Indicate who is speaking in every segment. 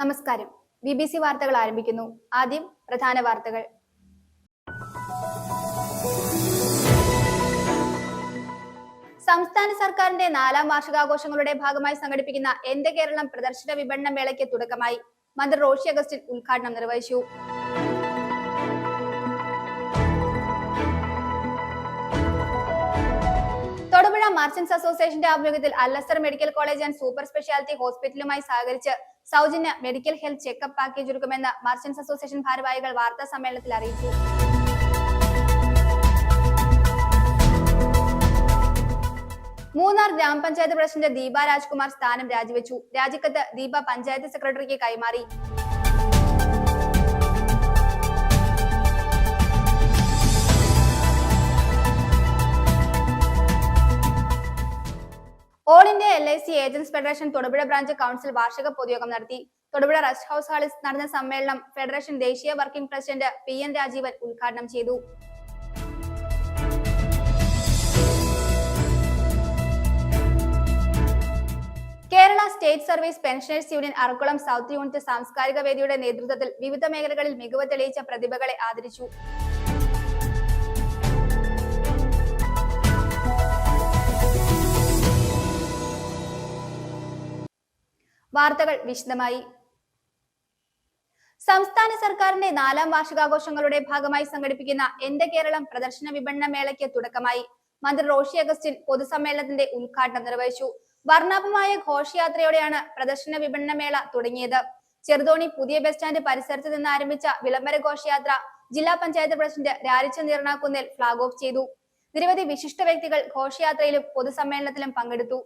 Speaker 1: നമസ്കാരം. BBC വാർത്തകൾ ആരംഭിക്കുന്നു. ആദ്യം പ്രധാന വാർത്തകൾ. സംസ്ഥാന സർക്കാരിന്റെ 4ാം വാർഷികാഘോഷങ്ങളുടെ ഭാഗമായി സംഘടിപ്പിക്കുന്ന എന്റെ കേരളം പ്രദർശന വിപണന മേളയ്ക്ക് തുടക്കമായി. മന്ത്രി റോഷി അഗസ്റ്റിൻ ഉദ്ഘാടനം നിർവഹിച്ചു. തൊടുപുഴ മർച്ചന്റ്സ് അസോസിയേഷന്റെ ആഭിമുഖ്യത്തിൽ Al-Azhar medical college and super speciality ഹോസ്പിറ്റലുമായി സഹകരിച്ച് സൗജന്യ മെഡിക്കൽ ഹെൽത്ത് ചെക്കപ്പ് പാക്കേജ് ഒരുക്കുമെന്ന് മർച്ചന്റ്സ് അസോസിയേഷൻ ഭാരവാഹികൾ വാർത്താ സമ്മേളനത്തിൽ അറിയിച്ചു. മൂന്നാർ ഗ്രാമപഞ്ചായത്ത് പ്രസിഡന്റ് ദീപ രാജ്കുമാർ സ്ഥാനം രാജിവെച്ചു. രാജിക്കത്ത് ദീപ പഞ്ചായത്ത് സെക്രട്ടറിക്ക് കൈമാറി. All India LIC agents federation Thodupuzha branch council വാർഷിക പൊതുയോഗം നടത്തി. തൊടുപുഴ റെസ്റ്റ് ഹൌസ് ഹാളിൽ നടന്ന സമ്മേളനം ഫെഡറേഷൻ ദേശീയ വർക്കിംഗ് പ്രസിഡന്റ് PN രാജീവൻ ഉദ്ഘാടനം ചെയ്തു. Kerala state service pensioners union Arakkulam south unit സാംസ്കാരിക വേദിയുടെ നേതൃത്വത്തിൽ വിവിധ മേഖലകളിൽ മികവ് തെളിയിച്ച പ്രതിഭകളെ ആദരിച്ചു. വാർത്തകൾ വിശദമായി. സംസ്ഥാന സർക്കാരിന്റെ 4ാം വാർഷികാഘോഷങ്ങളുടെ ഭാഗമായി സംഘടിപ്പിക്കുന്ന എന്റെ കേരളം പ്രദർശന വിപണന മേളയ്ക്ക് തുടക്കമായി. മന്ത്രി റോഷി അഗസ്റ്റിൻ പൊതുസമ്മേളനത്തിന്റെ ഉദ്ഘാടനം നിർവഹിച്ചു. വർണ്ണാഭമായ ഘോഷയാത്രയോടെയാണ് പ്രദർശന വിപണന മേള തുടങ്ങിയത്. ചെറുതോണി പുതിയ ബസ് സ്റ്റാൻഡ് പരിസരത്ത് നിന്ന് ആരംഭിച്ച വിളംബര ഘോഷയാത്ര ജില്ലാ panchayat president Rarichan Neernakkunnel flag off ചെയ്തു. നിരവധി വിശിഷ്ട വ്യക്തികൾ ഘോഷയാത്രയിലും പൊതുസമ്മേളനത്തിലും പങ്കെടുത്തു.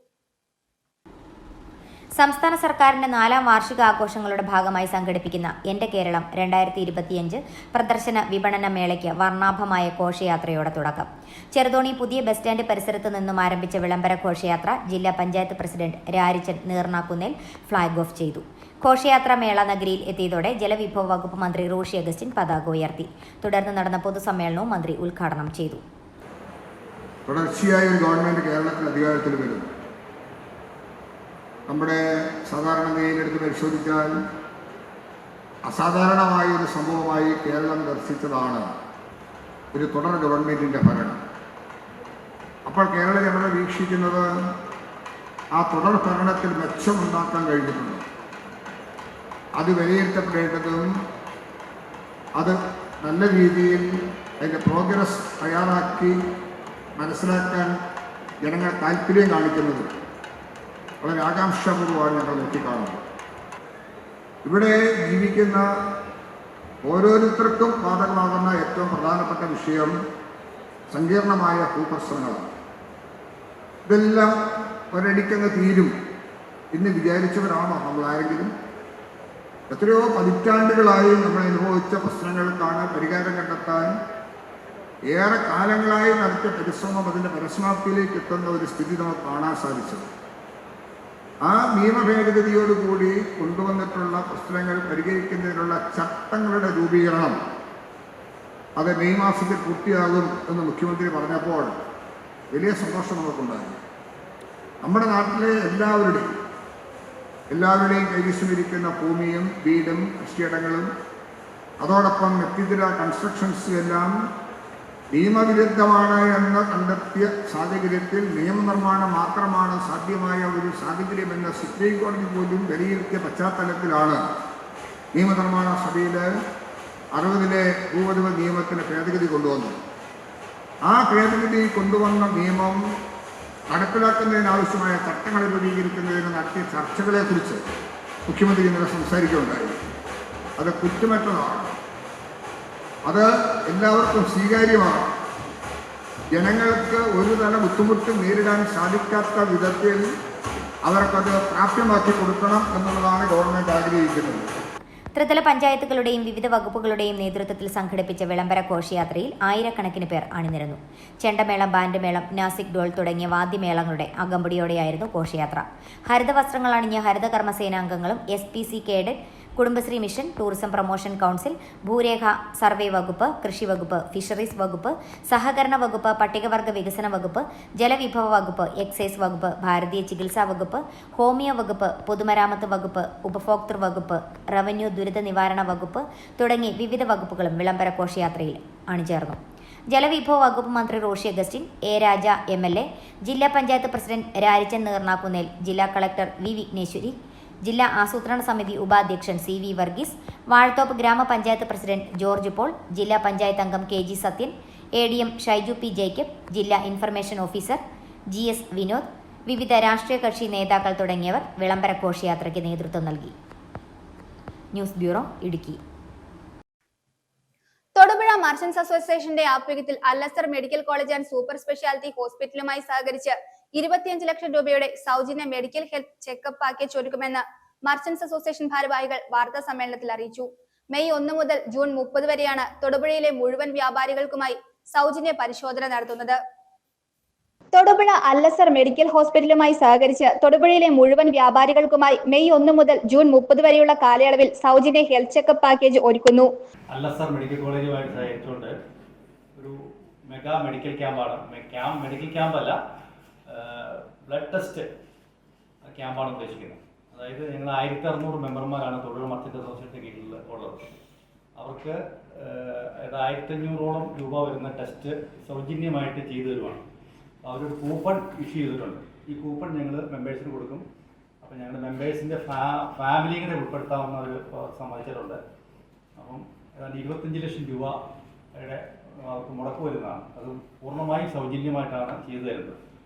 Speaker 2: സംസ്ഥാന സർക്കാരിന്റെ 4ാം വാർഷികാഘോഷങ്ങളുടെ ഭാഗമായി സംഘടിപ്പിക്കുന്ന എന്റെ കേരളം 2025 പ്രദർശന വിപണന മേളയ്ക്ക് വർണ്ണാഭമായ ഘോഷയാത്രയോടെ തുടക്കം. ചെറുതോണി പുതിയ ബസ് സ്റ്റാൻഡ് പരിസരത്ത് നിന്നും ആരംഭിച്ച വിളംബര ഘോഷയാത്ര ജില്ലാ panchayat president Rarichan Neernakkunnel flag off ചെയ്തു. ഘോഷയാത്ര മേള നഗരിയിൽ എത്തിയതോടെ ജലവിഭവ വകുപ്പ് മന്ത്രി റോഷി അഗസ്റ്റിൻ പതാക ഉയർത്തി. തുടർന്ന് നടന്ന പൊതുസമ്മേളനവും മന്ത്രി ഉദ്ഘാടനം ചെയ്തു.
Speaker 3: തുടർച്ചയായ ഒരു ഗവൺമെന്റ് കേരളത്തിൽ അധികാരത്തിൽ വരുന്നു. നമ്മുടെ സാധാരണ നിലയിലെടുത്ത് പരിശോധിച്ചാൽ അസാധാരണമായ ഒരു സംഭവമായി കേരളം ദർശിച്ചതാണ് ഒരു തുടർ ഗവൺമെൻറ്റിൻ്റെ ഭരണം. അപ്പോൾ കേരള ജനത വീക്ഷിക്കുന്നത് ആ തുടർ ഭരണത്തിൽ മെച്ചമുണ്ടാക്കാൻ കഴിഞ്ഞിട്ടുണ്ട്. അത് വിലയിരുത്തപ്പെടേണ്ടതും അത് നല്ല രീതിയിൽ അതിൻ്റെ പ്രോഗ്രസ് തയ്യാറാക്കി മനസ്സിലാക്കാൻ ജനങ്ങൾ താല്പര്യം കാണിക്കുന്നതും വളരെ ആകാംക്ഷാപൂർവ്വമാണ് ഞങ്ങൾ നോക്കിക്കാണുന്നത്. ഇവിടെ ജീവിക്കുന്ന ഓരോരുത്തർക്കും ബാധകമാകുന്ന ഏറ്റവും പ്രധാനപ്പെട്ട വിഷയം സങ്കീർണമായ ഭൂപ്രശ്നങ്ങളാണ്. ഇതെല്ലാം ഒരടിക്കങ്ങ് തീരും എന്ന് വിചാരിച്ചവരാണോ നമ്മളാരെങ്കിലും? എത്രയോ പതിറ്റാണ്ടുകളായി നമ്മൾ അനുഭവിച്ച പ്രശ്നങ്ങൾക്കാണ് പരിഹാരം കണ്ടെത്താൻ ഏറെ കാലങ്ങളായി നടത്തിയ പരിശ്രമം അതിൻ്റെ പരിസമാപ്തിയിലേക്ക് എത്തുന്ന ഒരു സ്ഥിതി നമുക്ക് കാണാൻ സാധിച്ചത്. ആ നിയമഭേദഗതിയോടുകൂടി കൊണ്ടുവന്നിട്ടുള്ള പ്രശ്നങ്ങൾ പരിഹരിക്കുന്നതിനുള്ള ചട്ടങ്ങളുടെ രൂപീകരണം അത് മെയ് മാസത്തിൽ പൂർത്തിയാകും എന്ന് മുഖ്യമന്ത്രി പറഞ്ഞപ്പോൾ വലിയ സന്തോഷം നമുക്കുണ്ടായി. നമ്മുടെ നാട്ടിലെ എല്ലാവരുടെയും കൈവശമിരിക്കുന്ന ഭൂമിയും വീടും കൃഷിയിടങ്ങളും അതോടൊപ്പം വ്യക്തിഗത കൺസ്ട്രക്ഷൻസും എല്ലാം നിയമവിരുദ്ധമാണ് എന്ന് കണ്ടെത്തിയ സാഹചര്യത്തിൽ നിയമനിർമ്മാണം മാത്രമാണ് സാധ്യമായ ഒരു സാഹചര്യമെന്ന് സുപ്രീം കോടതി പോലും വിലയിരുത്തിയ പശ്ചാത്തലത്തിലാണ് നിയമനിർമ്മാണ സഭയിൽ 60-ലെ ഭൂപതിവ് നിയമത്തിന് ഭേദഗതി കൊണ്ടുവന്നത്. ആ ഭേദഗതി കൊണ്ടുവന്ന നിയമം നടപ്പിലാക്കുന്നതിനാവശ്യമായ ചട്ടങ്ങൾ രൂപീകരിക്കുന്നതിന് നടത്തിയ ചർച്ചകളെക്കുറിച്ച് മുഖ്യമന്ത്രി ഇന്നലെ സംസാരിക്കുകയുണ്ടായി. അത് കുറ്റമറ്റതാണ്. അത് എല്ലാവർക്കും സ്വീകാര്യമാണ്. ജനങ്ങൾക്ക് ഒരു തല ബുദ്ധിമുട്ട് നേരിടാൻ സാധിക്കാത്ത വിധത്തിൽ അവർക്കത് പ്രാപ്യമാക്കി കൊടുക്കണം എന്നുള്ളതാണ് ഗവൺമെൻറ് ആഗ്രഹിക്കുന്നത്.
Speaker 2: ത്രിതല പഞ്ചായത്തുകളുടെയും വിവിധ വകുപ്പുകളുടെയും നേതൃത്വത്തിൽ സംഘടിപ്പിച്ച വിളംബര ഘോഷയാത്രയിൽ ആയിരക്കണക്കിന് പേർ അണിനിരന്നു. ചെണ്ടമേളം, ബാൻഡ് മേളം, നാസിക് ഡോൾ തുടങ്ങിയ വാദ്യമേളങ്ങളുടെ അകമ്പടിയോടെയായിരുന്നു ഘോഷയാത്ര. ഹരിത വസ്ത്രങ്ങൾ അണിഞ്ഞ ഹരിത കർമ്മസേനാംഗങ്ങളും SPC cadet Kudumbashree mission, tourism promotion council, ഭൂരേഖ സർവേ വകുപ്പ്, കൃഷി വകുപ്പ്, ഫിഷറീസ് വകുപ്പ്, സഹകരണ വകുപ്പ്, പട്ടികവർഗ വികസന വകുപ്പ്, ജലവിഭവ വകുപ്പ്, എക്സൈസ് വകുപ്പ്, ഭാരതീയ ചികിത്സാ വകുപ്പ്, ഹോമിയോ വകുപ്പ്, പൊതുമരാമത്ത് വകുപ്പ്, ഉപഭോക്തൃ വകുപ്പ്, റവന്യൂ ദുരിത നിവാരണ വകുപ്പ് തുടങ്ങി വിവിധ വകുപ്പുകളും വിളംബര ഘോഷയാത്രയിൽ അണിചേർന്നു. ജലവിഭവ വകുപ്പ് മന്ത്രി റോഷി അഗസ്റ്റിൻ, എ രാജ MLA, ജില്ലാ പഞ്ചായത്ത് പ്രസിഡന്റ് രാരിച്ചൻ നീർനാക്കുന്നേൽ, ജില്ലാ കളക്ടർ വി വിഘ്നേശ്വരി, ജില്ലാ ആസൂത്രണ സമിതി ഉപാധ്യക്ഷൻ CV വർഗീസ്, വാഴത്തോപ്പ് ഗ്രാമപഞ്ചായത്ത് പ്രസിഡന്റ് ജോർജ് പോൾ, ജില്ലാ പഞ്ചായത്ത് അംഗം KG Sathyan, ADM Shaiju P Jacob, ജില്ലാ ഇൻഫർമേഷൻ ഓഫീസർ GS വിനോദ്, വിവിധ രാഷ്ട്രീയ കക്ഷി നേതാക്കൾ തുടങ്ങിയവർ വിളംബര ഘോഷയാത്രയ്ക്ക് നേതൃത്വം നൽകി. News bureau, Idukki.
Speaker 1: Thodupuzha merchants അസോസിയേഷന്റെ ആഭിമുഖ്യത്തിൽ Al-Azhar medical college and super speciality ഹോസ്പിറ്റലുമായി സഹകരിച്ച് 25 ലക്ഷം രൂപയുടെ സൗജന്യ മെഡിക്കൽ ഹെൽത്ത് ചെക്കപ്പ് പാക്കേജ് ഒരുക്കുമെന്ന് മർച്ചന്റ്സ് അസോസിയേഷൻ ഭാരവാഹികൾ വാർത്താ സമ്മേളനത്തിൽ അറിയിച്ചു. മെയ് 1 മുതൽ ജൂൺ 30 വരെയാണ് തൊടുപുഴയിലെ മുഴുവൻ വ്യാപാരികൾക്കുമായി സൗജന്യ പരിശോധന നടത്തുന്നത്. തൊടുപുഴ അൽ-അസ്ഹർ മെഡിക്കൽ ഹോസ്പിറ്റലുമായി സഹകരിച്ച് തൊടുപുഴയിലെ മുഴുവൻ വ്യാപാരികൾക്കുമായി മെയ് 1 മുതൽ ജൂൺ 30 വരെയുള്ള കാലയളവിൽ സൗജന്യ ഹെൽത്ത് ചെക്കപ്പ് പാക്കേജ് ഒരുക്കുന്നു.
Speaker 4: അൽ-അസ്ഹർ മെഡിക്കൽ കോളേജുമായിട്ട് സഹകരിച്ചുകൊണ്ട് ഒരു മെഗാ മെഡിക്കൽ ക്യാമ്പാണ്. മെഡിക്കൽ ക്യാമ്പല്ല, ബ്ലഡ് ടെസ്റ്റ് ക്യാമ്പാണ് ഉദ്ദേശിക്കുന്നത്. അതായത് ഞങ്ങൾ 1600 മെമ്പർമാരാണ് തൊടുപുഴ മർച്ചന്റ് അസോസിയേഷൻ്റെ കീഴിൽ ഉള്ളത്. അവർക്ക് 1500ഓളം രൂപ വരുന്ന ടെസ്റ്റ് സൗജന്യമായിട്ട് ചെയ്തു തരുവാണ്. അവരൊരു കൂപ്പൺ ഇഷ്യൂ ചെയ്തിട്ടുണ്ട്. ഈ കൂപ്പൺ ഞങ്ങൾ മെമ്പേഴ്സിന് കൊടുക്കും. അപ്പോൾ ഞങ്ങളുടെ മെമ്പേഴ്സിൻ്റെ ഫാമിലിയെ കൂടെ ഉൾപ്പെടുത്താവുന്ന ഒരു സമ്മതിച്ചിട്ടുണ്ട്. അപ്പം 25 ലക്ഷം രൂപയുടെ അവർക്ക് മുടക്ക് വരുന്നതാണ്. അത് പൂർണ്ണമായും സൗജന്യമായിട്ടാണ് ചെയ്തു തരുന്നത്.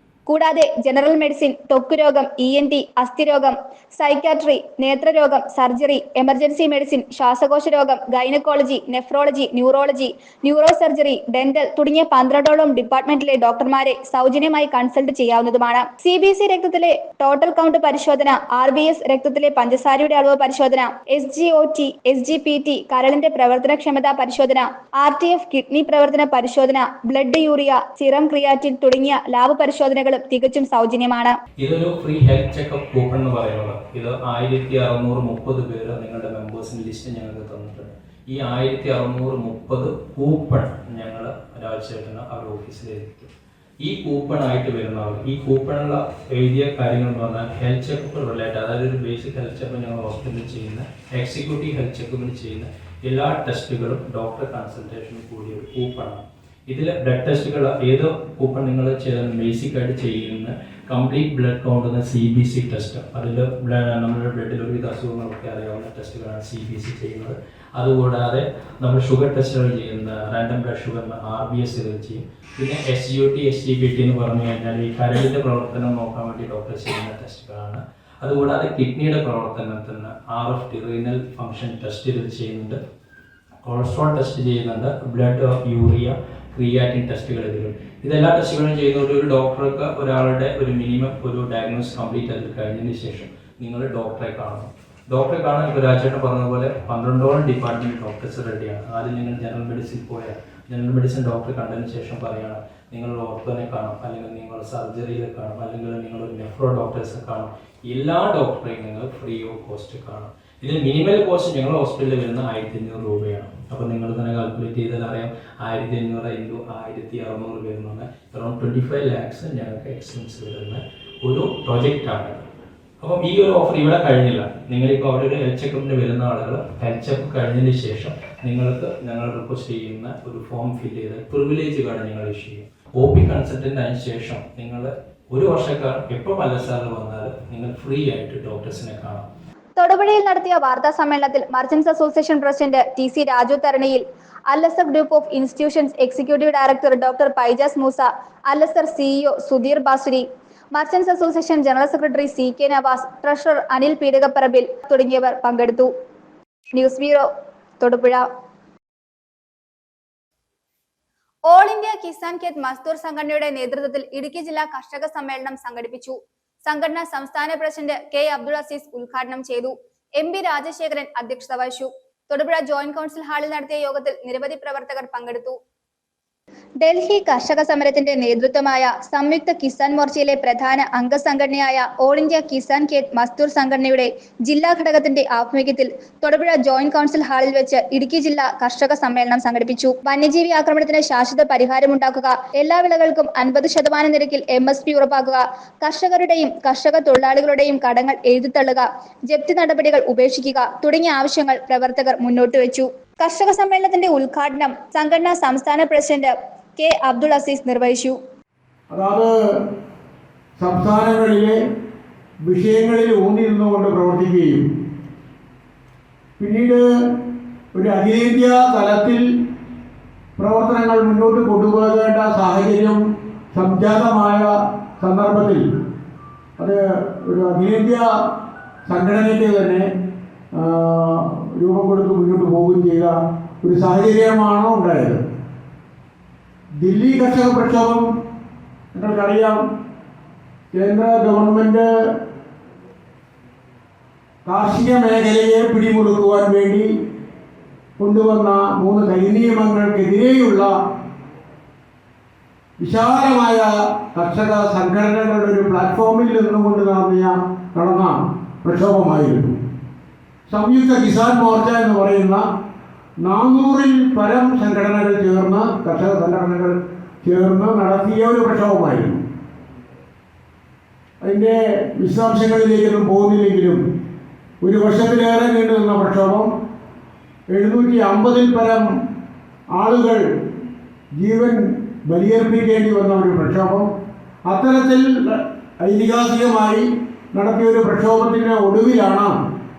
Speaker 1: കൂടാതെ ജനറൽ മെഡിസിൻ, ത്വക്ക് രോഗം, ENT, അസ്ഥിരോഗം, സൈക്കാട്രി, നേത്രരോഗം, സർജറി, എമർജൻസി മെഡിസിൻ, ശ്വാസകോശ രോഗം, gynaecology, nephrology, neurology, neuro surgery, dental തുടങ്ങിയ 12ഓളം ഡിപ്പാർട്ട്മെന്റിലെ ഡോക്ടർമാരെ സൗജന്യമായി കൺസൾട്ട് ചെയ്യാവുന്നതുമാണ്. CBC രക്തത്തിലെ ടോട്ടൽ കൗണ്ട് പരിശോധന, RBS രക്തത്തിലെ പഞ്ചസാരയുടെ അളവ് പരിശോധന, SGOT, SGPT കരളിന്റെ പ്രവർത്തനക്ഷമതാ പരിശോധന, RTF കിഡ്നി പ്രവർത്തന പരിശോധന, ബ്ലഡ് യൂറിയ, സിറം ക്രിയാറ്റിൻ തുടങ്ങിയ ലാബ് പരിശോധനകൾ തികച്ചും സൗജന്യമാണ്.
Speaker 5: ഇതൊരു ഫ്രീ ഹെൽത്ത് ചെക്കപ്പ് കൂപ്പൺ എന്ന് പറയുന്നത്. ഇത് 1630 പേര് നിങ്ങളുടെ മെമ്പേഴ്സിന്റെ ലിസ്റ്റ് ഞങ്ങൾക്ക് തന്നിട്ടുണ്ട്. ഈ 1630 കൂപ്പൺ ഞങ്ങൾ ഒരാഴ്ചയായിട്ടാണ് അവരുടെ ഓഫീസിൽ എത്തിക്കും. ഈ കൂപ്പൺ ആയിട്ട് വരുന്നവർ ഈ കൂപ്പണുള്ള എഴുതിയ കാര്യങ്ങൾ എന്ന് പറഞ്ഞാൽ ഹെൽത്ത് ചെക്കപ്പ് റിലേറ്റഡ്, അതായത് ഒരു ബേസിക് ഹെൽത്ത് ചെക്കപ്പ് ഞങ്ങൾ ഹോസ്പിറ്റലിൽ ചെയ്യുന്ന, എക്സിക്യൂട്ടീവ് ഹെൽത്ത് ചെക്കപ്പിന് ചെയ്യുന്ന എല്ലാ ടെസ്റ്റുകളും ഡോക്ടർ കൺസൾട്ടേഷനും കൂടിയ ഒരു കൂപ്പണാണ്. ഇതിൽ ബ്ലഡ് ടെസ്റ്റുകൾ ഏത് കൂപ്പൺ നിങ്ങൾ ബേസിക് ആയിട്ട് ചെയ്യുന്ന കംപ്ലീറ്റ് ബ്ലഡ് കൗണ്ട് എന്ന CBC ടെസ്റ്റ്, അതിൽ നമ്മുടെ ബ്ലഡിൽ ഒരുവിധ അസുഖങ്ങളൊക്കെ അറിയാവുന്ന ടെസ്റ്റുകളാണ് CBC ചെയ്യുന്നത്. അതുകൂടാതെ നമ്മൾ ഷുഗർ ടെസ്റ്റുകൾ ചെയ്യുന്ന റാൻഡം ബ്ലഡ് ഷുഗർ RBS ചെയ്യും. പിന്നെ SGOT, SGPT എന്ന് പറഞ്ഞു കഴിഞ്ഞാൽ ഈ കരളിൻ്റെ പ്രവർത്തനം നോക്കാൻ വേണ്ടി ഡോക്ടർ ചെയ്യുന്ന ടെസ്റ്റുകളാണ്. അതുകൂടാതെ കിഡ്നിയുടെ പ്രവർത്തനത്തിന് RFT, റീനൽ ഫംഗ്ഷൻ ടെസ്റ്റ് ഇതിൽ ചെയ്യുന്നുണ്ട്. കൊളസ്ട്രോൾ ടെസ്റ്റ് ചെയ്യുന്നുണ്ട്. ബ്ലഡ് യൂറിയ, ക്രിയാറ്റിൻ ടെസ്റ്റുകൾ ഇതിലും. ഇതെല്ലാ ടെസ്റ്റുകളും ചെയ്യുന്നത് ഒരു ഡോക്ടർക്ക് ഒരാളുടെ ഒരു മിനിമം ഒരു ഡയഗ്നോസിസ് കംപ്ലീറ്റ് അതിൽ കഴിഞ്ഞതിന് ശേഷം നിങ്ങൾ ഡോക്ടറെ കാണുന്നു. ഡോക്ടറെ കാണാൻ ഇപ്പോൾ രാജേട്ടൻ പറഞ്ഞതുപോലെ 12ഓളം ഡിപ്പാർട്ട്മെൻറ്റ് ഡോക്ടേഴ്സ് റെഡിയാണ്. ആദ്യം നിങ്ങൾ ജനറൽ മെഡിസിൻ പോയാൽ ജനറൽ മെഡിസിൻ ഡോക്ടറെ കണ്ടതിന് ശേഷം പറയുകയാണ് നിങ്ങൾ ഓർത്തോനെ കാണും, അല്ലെങ്കിൽ നിങ്ങൾ സർജറിയിൽ കാണും, അല്ലെങ്കിൽ നിങ്ങൾ ഒരു നെഫ്രോ ഡോക്ടേഴ്സ് കാണും. എല്ലാ ഡോക്ടറെയും നിങ്ങൾ ഫ്രീ ഓഫ് കോസ്റ്റ് കാണും. ഇതിന് മിനിമൽ കോസ്റ്റ് ഞങ്ങളുടെ ഹോസ്പിറ്റലിൽ വരുന്ന 1500 രൂപയാണ്. അപ്പോൾ നിങ്ങൾ തന്നെ കാൽക്കുലേറ്റ് ചെയ്താൽ അറിയാം 1500 × 1600 വരുന്നത് അറൗണ്ട് 25 lakhs ഞങ്ങൾക്ക് എക്സ്പെൻസ് വരുന്ന ഒരു പ്രൊജക്റ്റാണ്. അപ്പം ഈ ഒരു ഓഫർ ഇവിടെ കഴിഞ്ഞില്ല. നിങ്ങളിപ്പോൾ അവിടെ ഒരു ഹെൽത്ത് ചെക്കപ്പിന് വരുന്ന ആളുകൾ ഹെൽത്ത് ചെക്കപ്പ് കഴിഞ്ഞതിന് ശേഷം നിങ്ങൾക്ക് ഞങ്ങൾ റിക്വസ്റ്റ് ചെയ്യുന്ന ഒരു ഫോം ഫില്ല് ചെയ്ത് പ്രിവിലേജ് കാർഡ് ഞങ്ങൾ ഇഷ്യൂ ചെയ്യും. OP കൺസൾട്ടൻ്റ് ആയതിനു ശേഷം നിങ്ങൾ ഒരു വർഷക്കാർ എപ്പോൾ പലസാറിൽ വന്നാൽ നിങ്ങൾ ഫ്രീ ആയിട്ട് ഡോക്ടേഴ്സിനെ കാണാം.
Speaker 1: തൊടുപുഴയിൽ നടത്തിയ വാർത്താ സമ്മേളനത്തിൽ merchants association president TC Raju Tharaniyil, Al-Azhar group of institutions executive director doctor Paijas Moosa, Al-Azhar CEO Sudheer Basuri, merchants association general secretary CK Navas, treasurer Anil Peerakaparambil തുടങ്ങിയവർ പങ്കെടുത്തു. News bureau, Thodupuzha. All India Kisan Khet Mazdoor സംഘടനയുടെ നേതൃത്വത്തിൽ ഇടുക്കി ജില്ലാ കർഷക സമ്മേളനം സംഘടിപ്പിച്ചു. സംഘടന സംസ്ഥാന പ്രസിഡന്റ് K അബ്ദുൾ അസീസ് ഉദ്ഘാടനം ചെയ്തു. MP രാജശേഖരൻ അധ്യക്ഷത വഹിച്ചു. തൊടുപുഴ ജോയിന്റ് കൗൺസിൽ ഹാളിൽ നടത്തിയ യോഗത്തിൽ നിരവധി പ്രവർത്തകർ പങ്കെടുത്തു. ഡൽഹി കർഷക സമരത്തിന്റെ നേതൃത്വമായ സംയുക്ത കിസാൻ മോർച്ചയിലെ പ്രധാന അംഗസംഘടനയായ ഓൾ ഇന്ത്യ കിസാൻ ഖേത് മസ്ദൂർ സംഘടനയുടെ ജില്ലാ ഘടകത്തിന്റെ ആഭിമുഖ്യത്തിൽ തൊടുപുഴ ജോയിന്റ് കൗൺസിൽ ഹാളിൽ വെച്ച് ഇടുക്കി ജില്ലാ കർഷക സമ്മേളനം സംഘടിപ്പിച്ചു. വന്യജീവി ആക്രമണത്തിന് ശാശ്വത പരിഹാരമുണ്ടാക്കുക, എല്ലാ വിളകൾക്കും 50% നിരക്കിൽ MSP ഉറപ്പാക്കുക, കർഷകരുടെയും കർഷക തൊഴിലാളികളുടെയും കടങ്ങൾ എഴുതിത്തള്ളുക, ജപ്തി നടപടികൾ ഉപേക്ഷിക്കുക തുടങ്ങിയ ആവശ്യങ്ങൾ പ്രവർത്തകർ മുന്നോട്ട് വെച്ചു. കർഷക സമ്മേളനത്തിന്റെ ഉദ്ഘാടനം സംഘടനാ സംസ്ഥാന പ്രസിഡന്റ് കെ അബ്ദുൾ അസീസ് നിർവഹിച്ചു.
Speaker 6: അതായത് സംസ്ഥാനങ്ങളിലെ വിഷയങ്ങളിൽ ഊന്നി നിന്നുകൊണ്ട് പ്രവർത്തിക്കുകയും പിന്നീട് ഒരു അഖിലേന്ത്യാ തലത്തിൽ പ്രവർത്തനങ്ങൾ മുന്നോട്ട് കൊണ്ടുപോകേണ്ട സാഹചര്യം സംജാതമായ സന്ദർഭത്തിൽ അത് ഒരു അഖിലേന്ത്യാ സംഘടനയ്ക്ക് തന്നെ രൂപം കൊടുത്ത് മുന്നോട്ട് പോവുകയും ചെയ്ത ഒരു സാഹചര്യമാണ് ഉണ്ടായത്. ദില്ലി കർഷക പ്രക്ഷോഭം നിങ്ങൾക്കറിയാം, കേന്ദ്ര ഗവൺമെൻറ് കാർഷിക മേഖലയെ പിടിമുറുക്കുവാൻ വേണ്ടി കൊണ്ടുവന്ന 3 കരിനിയമങ്ങൾക്കെതിരെയുള്ള വിശാലമായ കർഷക സംഘടനകളുടെ ഒരു പ്ലാറ്റ്ഫോമിൽ നിന്നുകൊണ്ട് നടന്ന പ്രക്ഷോഭമായിരുന്നു. സംയുക്ത കിസാൻ മോർച്ച എന്ന് പറയുന്ന 400-ൽ പരം സംഘടനകൾ ചേർന്ന്, കർഷക സംഘടനകൾ ചേർന്ന് നടത്തിയ ഒരു പ്രക്ഷോഭമായിരുന്നു. അതിൻ്റെ വിശദാംശങ്ങളിലേക്കൊന്നും പോകുന്നില്ലെങ്കിലും 1 വർഷത്തിലേറെ നീണ്ടു നിന്ന പ്രക്ഷോഭം, 750-ൽ പരം ആളുകൾ ജീവൻ ബലിയർപ്പിക്കേണ്ടി വന്ന ഒരു പ്രക്ഷോഭം. അത്തരത്തിൽ ഐതിഹാസികമായി നടത്തിയ ഒരു പ്രക്ഷോഭത്തിന് ഒടുവിലാണ്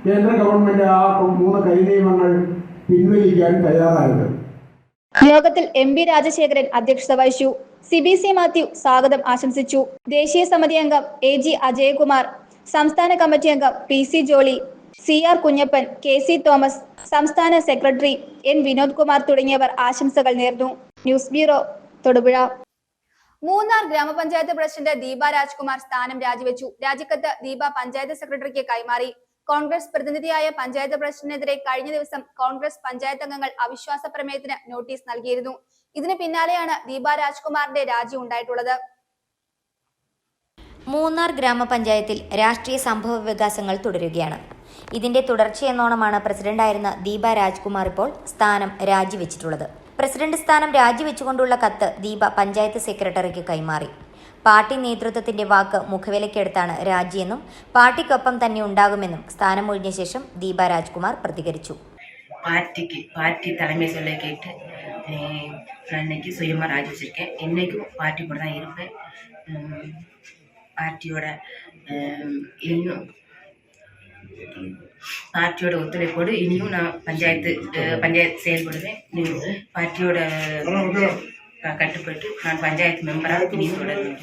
Speaker 6: കേന്ദ്ര ഗവൺമെൻറ് ആ 3 കരിനിയമങ്ങൾ പിൻവലിക്കാൻ തയ്യാറായത്.
Speaker 1: യോഗത്തിൽ MP രാജശേഖരൻ അധ്യക്ഷത വഹിച്ചു. CBC മാത്യു സ്വാഗതം ആശംസിച്ചു. ദേശീയ സമിതി അംഗം AG അജയകുമാർ, സംസ്ഥാന കമ്മിറ്റി അംഗം PC Jolly, CR Kunjappan, KC Thomas, സംസ്ഥാന സെക്രട്ടറി N വിനോദ് കുമാർ തുടങ്ങിയവർ ആശംസകൾ നേർന്നു. News bureau, Thodupuzha. മൂന്നാർ ഗ്രാമപഞ്ചായത്ത് പ്രസിഡന്റ് ദീപ രാജ്കുമാർ സ്ഥാനം രാജിവെച്ചു. രാജിക്കത്ത് ദീപ പഞ്ചായത്ത് സെക്രട്ടറിക്ക് കൈമാറി. കോൺഗ്രസ് പ്രതിനിധിയായ പഞ്ചായത്ത് പ്രസിഡന്റിനെതിരെ കഴിഞ്ഞ ദിവസം കോൺഗ്രസ് പഞ്ചായത്ത് അംഗങ്ങൾ അവിശ്വാസ പ്രമേയത്തിന് നോട്ടീസ് നൽകിയിരുന്നു. ഇതിന് പിന്നാലെയാണ് ദീപ രാജ്കുമാറിന്റെ രാജി ഉണ്ടായിട്ടുള്ളത്.
Speaker 2: മൂന്നാർ ഗ്രാമപഞ്ചായത്തിൽ രാഷ്ട്രീയ സംഭവ വികാസങ്ങൾ തുടരുകയാണ്. ഇതിന്റെ തുടർച്ചയെന്നോണമാണ് പ്രസിഡന്റായിരുന്ന ദീപ രാജ്കുമാർ ഇപ്പോൾ സ്ഥാനം രാജിവെച്ചിട്ടുള്ളത്. പ്രസിഡന്റ് സ്ഥാനം രാജിവെച്ചുകൊണ്ടുള്ള കത്ത് ദീപ പഞ്ചായത്ത് സെക്രട്ടറിക്ക് കൈമാറി. പാർട്ടി നേതൃത്വത്തിന്റെ വാക്ക് മുഖവിലക്കെടുത്താണ് രാജിയെന്നും പാർട്ടിക്കൊപ്പം തന്നെ ഉണ്ടാകുമെന്നും സ്ഥാനമൊഴിഞ്ഞ ശേഷം ദീപ രാജ്കുമാർ പ്രതികരിച്ചു.
Speaker 7: பார்ட்டி தலைமை சொல்ல கேட்டு நான் இன்னைக்கு சுயமாக ராஜி வச்சுருக்கேன். என்றைக்கும் பார்ட்டி கூட தான் இருப்பேன். பார்ட்டியோட ஒத்துழைப்போடு இனியும் நான் பஞ்சாயத்து செயல்படுவேன். பார்ட்டியோட കട്ടുപെട്ട് ഞാൻ പഞ്ചായത്ത് മെമ്പറാണ് ഇനി തുടരുന്നത്.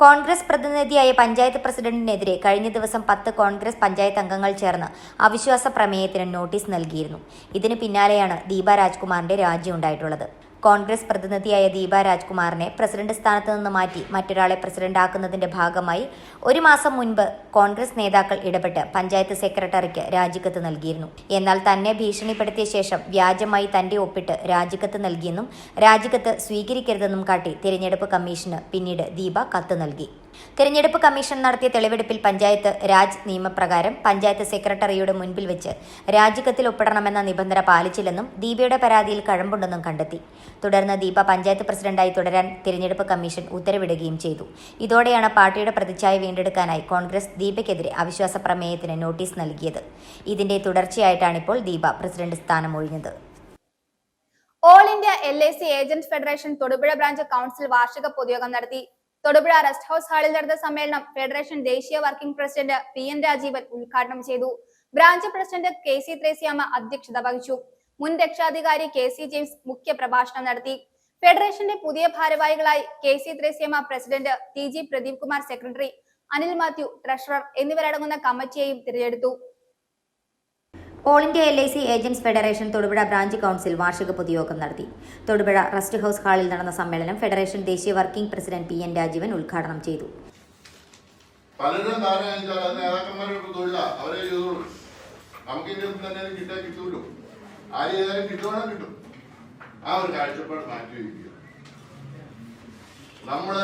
Speaker 2: കോൺഗ്രസ് പ്രതിനിധിയായ പഞ്ചായത്ത് പ്രസിഡന്റിനെതിരെ കഴിഞ്ഞ ദിവസം 10 കോൺഗ്രസ് പഞ്ചായത്ത് അംഗങ്ങൾ ചേർന്ന് അവിശ്വാസ പ്രമേയത്തിന് നോട്ടീസ് നൽകിയിരുന്നു. ഇതിന് പിന്നാലെയാണ് ദീപ രാജ്കുമാറിന്റെ രാജി ഉണ്ടായിട്ടുള്ളത്. കോൺഗ്രസ് പ്രതിനിധിയായ ദീപ രാജ്കുമാറിനെ പ്രസിഡന്റ് സ്ഥാനത്ത് നിന്ന് മാറ്റി മറ്റൊരാളെ പ്രസിഡന്റാക്കുന്നതിന്റെ ഭാഗമായി 1 മാസം മുൻപ് കോൺഗ്രസ് നേതാക്കൾ ഇടപെട്ട് പഞ്ചായത്ത് സെക്രട്ടറിക്ക് രാജിക്കത്ത് നൽകിയിരുന്നു. എന്നാൽ തന്നെ ഭീഷണിപ്പെടുത്തിയ ശേഷം വ്യാജമായി തന്റെ ഒപ്പിട്ട് രാജിക്കത്ത് നൽകിയെന്നും രാജിക്കത്ത് സ്വീകരിക്കരുതെന്നും കാട്ടി തിരഞ്ഞെടുപ്പ് കമ്മീഷന് പിന്നീട് ദീപ കത്ത് നൽകി. തിരഞ്ഞെടുപ്പ് കമ്മീഷൻ നടത്തിയ തെളിവെടുപ്പിൽ പഞ്ചായത്ത് രാജ് നിയമപ്രകാരം പഞ്ചായത്ത് സെക്രട്ടറിയുടെ മുൻപിൽ വെച്ച് രാജിക്കത്തിൽ ഒപ്പിടണമെന്ന നിബന്ധന പാലിച്ചില്ലെന്നും ദീപയുടെ പരാതിയിൽ കഴമ്പുണ്ടെന്നും കണ്ടെത്തി. തുടർന്ന് ദീപ പഞ്ചായത്ത് പ്രസിഡന്റായി തുടരാൻ തിരഞ്ഞെടുപ്പ് കമ്മീഷൻ ഉത്തരവിടുകയും ചെയ്തു. ഇതോടെയാണ് പാർട്ടിയുടെ പ്രതിച്ഛായ വീണ്ടെടുക്കാനായി കോൺഗ്രസ് ദീപയ്ക്കെതിരെ അവിശ്വാസ പ്രമേയത്തിന് നോട്ടീസ് നൽകിയത്. ഇതിന്റെ തുടർച്ചയായിട്ടാണിപ്പോൾ ദീപ പ്രസിഡന്റ് സ്ഥാനം ഒഴിഞ്ഞത്.
Speaker 1: All India LIC agent federation Thodupuzha branch council വാർഷിക പൊതുയോഗം നടത്തി. തൊടുപുഴ റെസ്റ്റ് ഹൌസ് ഹാളിൽ നടന്ന സമ്മേളനം ഫെഡറേഷൻ ദേശീയ വർക്കിംഗ് പ്രസിഡന്റ് PN രാജീവൻ ഉദ്ഘാടനം ചെയ്തു. ബ്രാഞ്ച് പ്രസിഡന്റ് KC ത്രേസ്യാമ്മ അധ്യക്ഷത വഹിച്ചു. മുൻ രക്ഷാധികാരി KC ജെയിംസ് മുഖ്യ പ്രഭാഷണം നടത്തി. ഫെഡറേഷന്റെ പുതിയ ഭാരവാഹികളായി KC Thresiamma president, TG Pradeep Kumar secretary, Anil Mathew treasurer എന്നിവരടങ്ങുന്ന കമ്മിറ്റിയെയും തിരഞ്ഞെടുത്തു.
Speaker 2: All India LIC agents federation Thodupuzha branch council വാർഷിക പൊതുയോഗം നടത്തി. തൊടുപുഴ റെസ്റ്റ് ഹൌസ് ഹാളിൽ നടന്ന സമ്മേളനം ഫെഡറേഷൻ ദേശീയ വർക്കിംഗ് പ്രസിഡന്റ് PN രാജീവൻ ഉദ്ഘാടനം ചെയ്തു.
Speaker 3: പലരും നേതാക്കന്മാരുടെ തൊഴില അവരെ ചെയ്തോളൂ. നമുക്ക് ഇതിൽ തന്നെ കിട്ടുമല്ലോ. ആര് ചെയ്താലും കിട്ടുവാണെങ്കിൽ കിട്ടും. ആ ഒരു കാഴ്ചപ്പാട് മാറ്റി വയ്ക്കുക. നമ്മൾ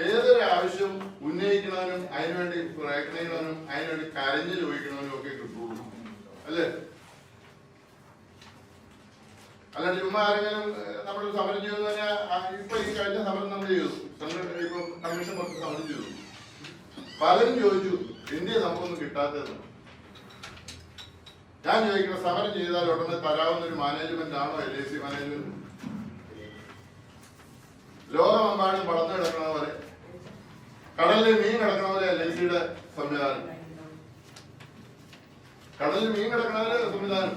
Speaker 3: ഏതൊരു ആവശ്യം ഉന്നയിക്കണവനും അതിനുവേണ്ടി പ്രയത്നിക്കണവനും അതിനുവേണ്ടി കരഞ്ഞു ചോദിക്കണവനും ഒക്കെ കിട്ടുള്ളൂ അല്ലേ? അല്ലാണ്ട് ചുമ്മാ ആരെങ്കിലും നമ്മൾ സമരം ചെയ്തു കഴിഞ്ഞാൽ ഇപ്പൊ ഈ കഴിഞ്ഞ സമരം നമ്മൾ ചെയ്തു, ഇപ്പൊ കമ്മീഷൻ പുറത്ത് സമരം ചെയ്തു, പലരും ചോദിച്ചു ഇന്ത്യ നമുക്കൊന്നും കിട്ടാത്തതെന്ന്. ഞാൻ ചോദിക്കുന്ന സമരം ചെയ്താൽ ഉടനെ തരാവുന്ന ഒരു മാനേജ്മെന്റ് ആണോ LIC മാനേജ്മെന്റ്? ലോകമെമ്പാടും വളർന്നു കിടക്കണ പോലെ, കടലിൽ മീൻ കിടക്കണ പോലെ LICയുടെ സംവിധാനം, കടലിൽ മീൻ കിടക്കണ സംവിധാനം.